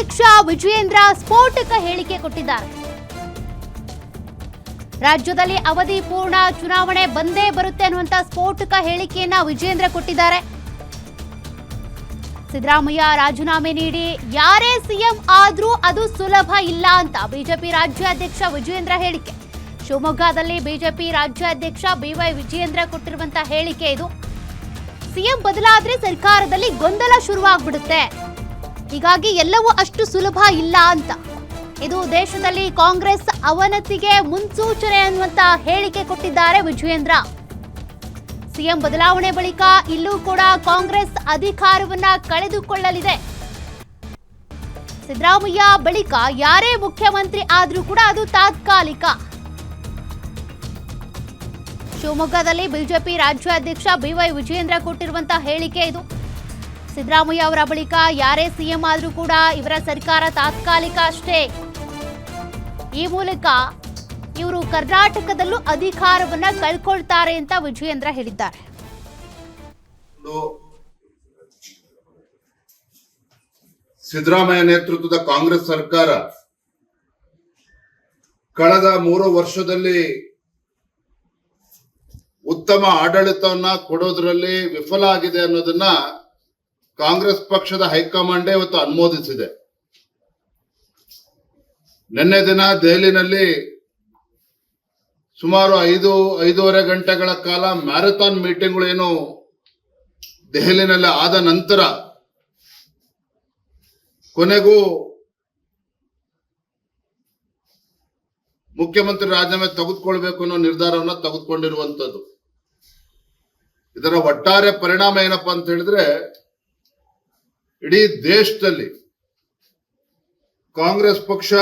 ರಾಜ್ಯಾಧ್ಯಕ್ಷ ವಿಜಯೇಂದ್ರ ಸ್ಫೋಟಕ ಹೇಳಿಕೆ ಕೊಟ್ಟಿದ್ದಾರೆ. ರಾಜ್ಯದಲ್ಲಿ ಅವಧಿ ಪೂರ್ಣ ಚುನಾವಣೆ ಬಂದೇ ಬರುತ್ತೆ ಅನ್ನುವಂತ ಸ್ಫೋಟಕ ಹೇಳಿಕೆಯನ್ನ ವಿಜಯೇಂದ್ರ ಕೊಟ್ಟಿದ್ದಾರೆ. ಸಿದ್ದರಾಮಯ್ಯ ರಾಜೀನಾಮೆ ನೀಡಿ ಯಾರೇ ಸಿಎಂ ಆದ್ರೂ ಅದು ಸುಲಭ ಇಲ್ಲ ಅಂತ ಬಿಜೆಪಿ ರಾಜ್ಯಾಧ್ಯಕ್ಷ ವಿಜಯೇಂದ್ರ ಹೇಳಿಕೆ. ಶಿವಮೊಗ್ಗದಲ್ಲಿ ಬಿಜೆಪಿ ರಾಜ್ಯಾಧ್ಯಕ್ಷ ಬಿವೈ ವಿಜಯೇಂದ್ರ ಕೊಟ್ಟಿರುವಂತಹ ಹೇಳಿಕೆ ಇದು. ಸಿಎಂ ಬದಲಾದ್ರೆ ಸರ್ಕಾರದಲ್ಲಿ ಗೊಂದಲ ಶುರುವಾಗ್ಬಿಡುತ್ತೆ, ಹೀಗಾಗಿ ಎಲ್ಲವೂ ಅಷ್ಟು ಸುಲಭ ಇಲ್ಲ ಅಂತ. ಇದು ದೇಶದಲ್ಲಿ ಕಾಂಗ್ರೆಸ್ ಅವನತಿಗೆ ಮುನ್ಸೂಚನೆ ಅನ್ನುವಂತ ಹೇಳಿಕೆ ಕೊಟ್ಟಿದ್ದಾರೆ ವಿಜಯೇಂದ್ರ. ಸಿಎಂ ಬದಲಾವಣೆ ಬಳಿಕ ಇಲ್ಲೂ ಕೂಡ ಕಾಂಗ್ರೆಸ್ ಅಧಿಕಾರವನ್ನ ಕಳೆದುಕೊಳ್ಳಲಿದೆ. ಸಿದ್ದರಾಮಯ್ಯ ಬಳಿಕ ಯಾರೇ ಮುಖ್ಯಮಂತ್ರಿ ಆದ್ರೂ ಕೂಡ ಅದು ತಾತ್ಕಾಲಿಕ. ಶಿವಮೊಗ್ಗದಲ್ಲಿ ಬಿಜೆಪಿ ರಾಜ್ಯಾಧ್ಯಕ್ಷ ಬಿವೈ ವಿಜಯೇಂದ್ರ ಕೊಟ್ಟಿರುವಂತಹ ಹೇಳಿಕೆ ಇದು. ಸಿದ್ದರಾಮಯ್ಯ ಅವರ ಬಳಿಕ ಯಾರೇ ಸಿಎಂ ಆದ್ರೂ ಕೂಡ ಇವರ ಸರ್ಕಾರ ತಾತ್ಕಾಲಿಕ ಅಷ್ಟೇ. ಈ ಮೂಲಕ ಇವರು ಕರ್ನಾಟಕದಲ್ಲೂ ಅಧಿಕಾರವನ್ನ ಕಳ್ಕೊಳ್ತಾರೆ ಅಂತ ವಿಜಯೇಂದ್ರ ಹೇಳಿದ್ದಾರೆ. ಸಿದ್ದರಾಮಯ್ಯ ನೇತೃತ್ವದ ಕಾಂಗ್ರೆಸ್ ಸರ್ಕಾರ ಕಳೆದ 3 ವರ್ಷದಲ್ಲಿ ಉತ್ತಮ ಆಡಳಿತವನ್ನ ಕೊಡೋದ್ರಲ್ಲಿ ವಿಫಲ ಆಗಿದೆ ಅನ್ನೋದನ್ನ ಕಾಂಗ್ರೆಸ್ ಪಕ್ಷದ ಹೈಕಮಾಂಡ್ ಇವತ್ತು ಅನುಮೋದಿಸಿದೆ. ನಿನ್ನೆ ದಿನ ದೆಹಲಿನಲ್ಲಿ ಸುಮಾರು 5-5.5 ಗಂಟೆಗಳ ಕಾಲ ಮ್ಯಾರಥಾನ್ ಮೀಟಿಂಗ್ಗಳು ಏನು ದೆಹಲಿನಲ್ಲಿ ಆದ ನಂತರ ಕೊನೆಗೂ ಮುಖ್ಯಮಂತ್ರಿ ರಾಜೀನಾಮೆ ತೆಗೆದುಕೊಳ್ಬೇಕು ಅನ್ನೋ ನಿರ್ಧಾರವನ್ನ ತೆಗೆದುಕೊಂಡಿರುವಂತದ್ದು. ಇದರ ಒಟ್ಟಾರೆ ಪರಿಣಾಮ ಏನಪ್ಪಾ ಅಂತ ಹೇಳಿದ್ರೆ, ಇಡೀ ದೇಶದಲ್ಲಿ ಕಾಂಗ್ರೆಸ್ ಪಕ್ಷ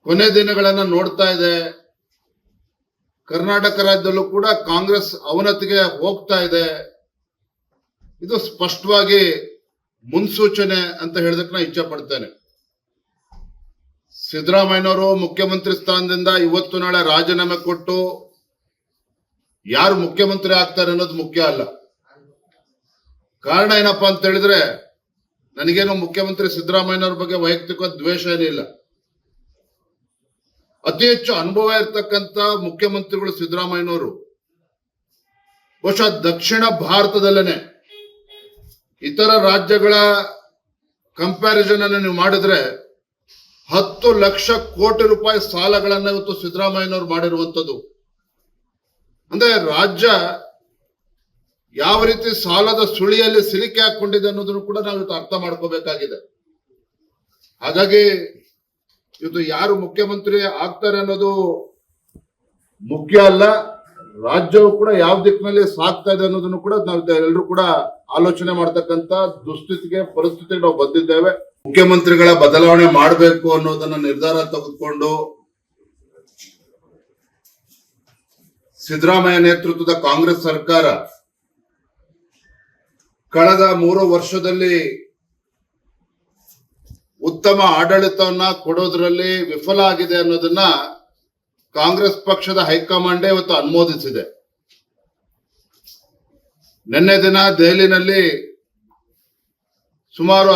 ಕೊನೆ ದಿನಗಳನ್ನ ನೋಡ್ತಾ ಇದೆ. ಕರ್ನಾಟಕ ರಾಜ್ಯದಲ್ಲೂ ಕೂಡ ಕಾಂಗ್ರೆಸ್ ಅವನತಿಗೆ ಹೋಗ್ತಾ ಇದೆ. ಇದು ಸ್ಪಷ್ಟವಾಗಿ ಮುನ್ಸೂಚನೆ ಅಂತ ಹೇಳೋದಕ್ಕೆ ನಾನು ಇಚ್ಛೆ ಪಡ್ತೇನೆ. ಸಿದ್ದರಾಮಯ್ಯನವರು ಮುಖ್ಯಮಂತ್ರಿ ಸ್ಥಾನದಿಂದ ಇವತ್ತು ನಾಳೆ ರಾಜೀನಾಮೆ ಕೊಟ್ಟು ಯಾರು ಮುಖ್ಯಮಂತ್ರಿ ಆಗ್ತಾರೆ ಅನ್ನೋದು ಮುಖ್ಯ ಅಲ್ಲ. ಕಾರಣ ಏನಪ್ಪಾ ಅಂತ ಹೇಳಿದ್ರೆ, ನನಗೇನು ಮುಖ್ಯಮಂತ್ರಿ ಸಿದ್ದರಾಮಯ್ಯನವ್ರ ಬಗ್ಗೆ ವೈಯಕ್ತಿಕ ದ್ವೇಷ ಏನಿಲ್ಲ. ಅತಿ ಹೆಚ್ಚು ಅನುಭವ ಇರ್ತಕ್ಕಂಥ ಮುಖ್ಯಮಂತ್ರಿಗಳು ಸಿದ್ದರಾಮಯ್ಯನವರು. ಬಹುಶಃ ದಕ್ಷಿಣ ಭಾರತದಲ್ಲೇನೆ ಇತರ ರಾಜ್ಯಗಳ ಕಂಪ್ಯಾರಿಸನ್ ಅನ್ನು ನೀವು ಮಾಡಿದ್ರೆ 10 ಲಕ್ಷ ಕೋಟಿ ರೂಪಾಯಿ ಸಾಲಗಳನ್ನ ಇವತ್ತು ಸಿದ್ದರಾಮಯ್ಯನವರು ಮಾಡಿರುವಂತದ್ದು. ಅಂದ್ರೆ ರಾಜ್ಯ ಯಾವ ರೀತಿ ಸಾಲದ ಸುಳಿಯಲ್ಲಿ ಸಿಲುಕಿ ಹಾಕೊಂಡಿದೆ ಅನ್ನೋದನ್ನು ಕೂಡ ನಾವು ಇವತ್ತು ಅರ್ಥ ಮಾಡ್ಕೋಬೇಕಾಗಿದೆ. ಹಾಗಾಗಿ ಇವತ್ತು ಯಾರು ಮುಖ್ಯಮಂತ್ರಿ ಆಗ್ತಾರೆ ಅನ್ನೋದು ಮುಖ್ಯ ಅಲ್ಲ, ರಾಜ್ಯವು ಕೂಡ ಯಾವ ದಿಕ್ಕಿನಲ್ಲಿ ಸಾಗ್ತಾ ಇದೆ ಅನ್ನೋದನ್ನು ಕೂಡ ನಾವು ಎಲ್ಲರೂ ಕೂಡ ಆಲೋಚನೆ ಮಾಡ್ತಕ್ಕಂತ ಪರಿಸ್ಥಿತಿಗೆ ನಾವು ಬಂದಿದ್ದೇವೆ. ಮುಖ್ಯಮಂತ್ರಿಗಳ ಬದಲಾವಣೆ ಮಾಡಬೇಕು ಅನ್ನೋದನ್ನ ನಿರ್ಧಾರ ತೆಗೆದುಕೊಂಡು ಸಿದ್ದರಾಮಯ್ಯ ನೇತೃತ್ವದ ಕಾಂಗ್ರೆಸ್ ಸರ್ಕಾರ ಕಳೆದ 3 ವರ್ಷದಲ್ಲಿ ಉತ್ತಮ ಆಡಳಿತವನ್ನ ಕೊಡೋದ್ರಲ್ಲಿ ವಿಫಲ ಆಗಿದೆ ಅನ್ನೋದನ್ನ ಕಾಂಗ್ರೆಸ್ ಪಕ್ಷದ ಹೈಕಮಾಂಡ್ ಇವತ್ತು ಅನುಮೋದಿಸಿದೆ. ನಿನ್ನೆ ದಿನ ದೆಹಲಿನಲ್ಲಿ ಸುಮಾರು